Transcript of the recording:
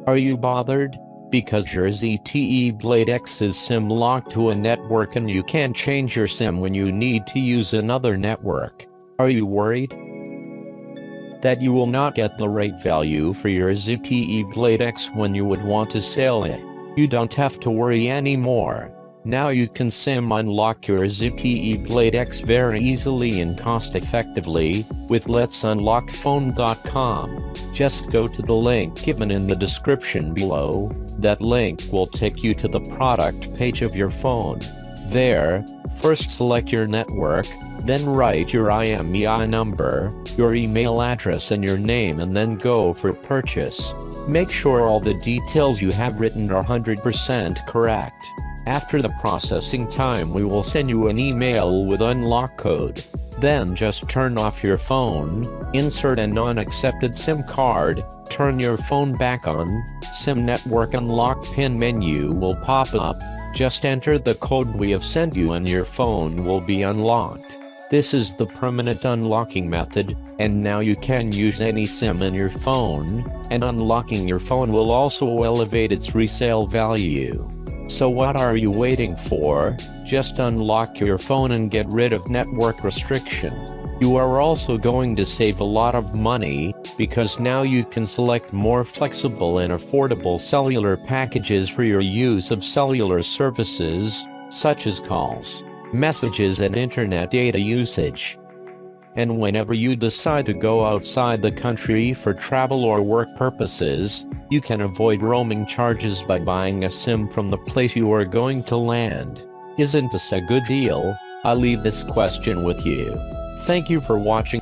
Are you bothered? Because your ZTE Blade X is SIM locked to a network and you can't change your SIM when you need to use another network. Are you worried that you will not get the right value for your ZTE Blade X when you would want to sell it? You don't have to worry anymore. Now you can SIM unlock your ZTE Blade X very easily and cost-effectively with letsunlockphone.com. Just go to the link given in the description below. That link will take you to the product page of your phone. There, first select your network, then write your IMEI number, your email address and your name, and then go for purchase. Make sure all the details you have written are 100% correct. After the processing time, we will send you an email with unlock code. Then just turn off your phone, insert a non-accepted SIM card, turn your phone back on, SIM network unlock pin menu will pop up. Just enter the code we have sent you and your phone will be unlocked. This is the permanent unlocking method, and now you can use any SIM in your phone, and unlocking your phone will also elevate its resale value. So what are you waiting for? Just unlock your phone and get rid of network restriction. You are also going to save a lot of money, because now you can select more flexible and affordable cellular packages for your use of cellular services, such as calls, messages and internet data usage. And whenever you decide to go outside the country for travel or work purposes, you can avoid roaming charges by buying a SIM from the place you are going to land. Isn't this a good deal? I'll leave this question with you. Thank you for watching.